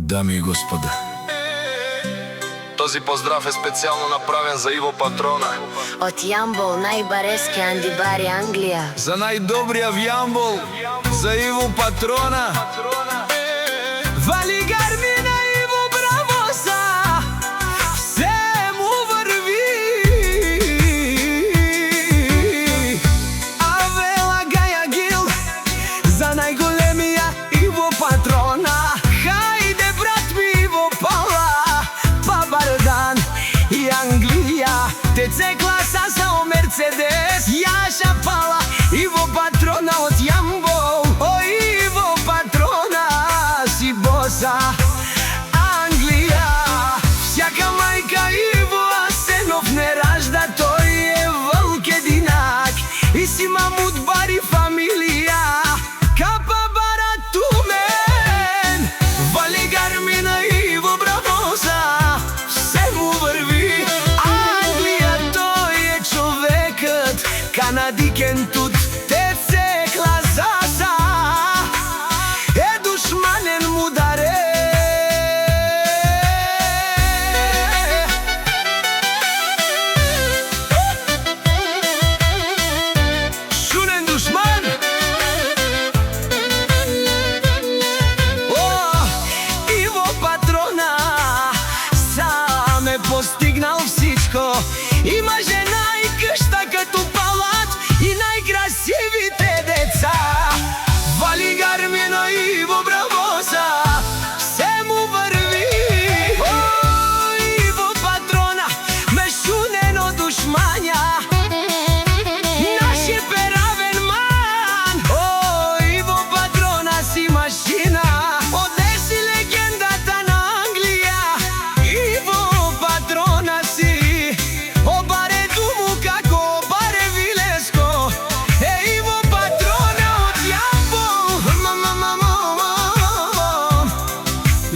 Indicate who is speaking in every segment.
Speaker 1: Дами и господа,
Speaker 2: този поздрав е специално направен за Иво Патрона.
Speaker 3: Од Јамбол, најбарески Андибари, Англија.
Speaker 1: за најдобрија Јамбол, за Иво Патрона.
Speaker 4: Вали гармина Иво Бравоса, се му врви. Авела Гаја Гил, за најголемија Иво Патрона. Хајде брат ми Иво Пала, па Бардан и Англија. ТЦ класа со Мерцедес, Јаша Пала, Иво Патрона од Јамбол. О Иво Патрона, си боса Англија. Всяка мајка Иво Асенов не ражда, тој е вълк единак. И си мамут бари фамилија, капа бара тумен. Вали гармина Иво Бравоса, се му врви. Англија, тој е човекот, канадикен тут. ТЦ класаса е душманен мударе. Шунен душман. О, Иво Патрона сам е постигнал всичко. Има жена и къща като палат и најкрасивите деца. Вали гармина Иво Бравоса, се му врви. О, Иво Патрона, мешунено душмања, наши перавен ман. О, Иво Патрона си машина, одеси легендата на Англија. Иво Патрона си, обаре думу како обаре Вилеско. Е, Иво Патрона од Јамбол.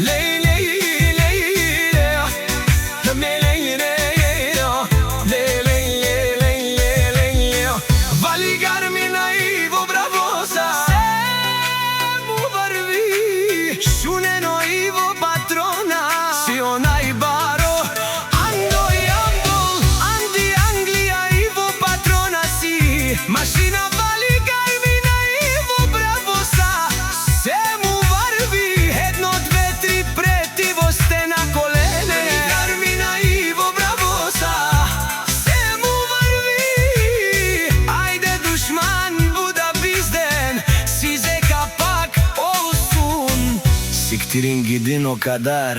Speaker 4: Лей, лей, лей, лей. Вали гармина Иво Бравоса, се му врви. Шунено Иво Патрона, си онај баро. Андо Јамбол, Анди Англија, Иво Патрона си машина. Вали гармина Иво Бравоса, се му врви. Едно, две, три, пред Иво сте на колене. Вали гармина Иво Бравоса, се му врви. Ајде душман, буда бизден, си зека пак олсун.
Speaker 1: Сиктирин Гидино Кадар.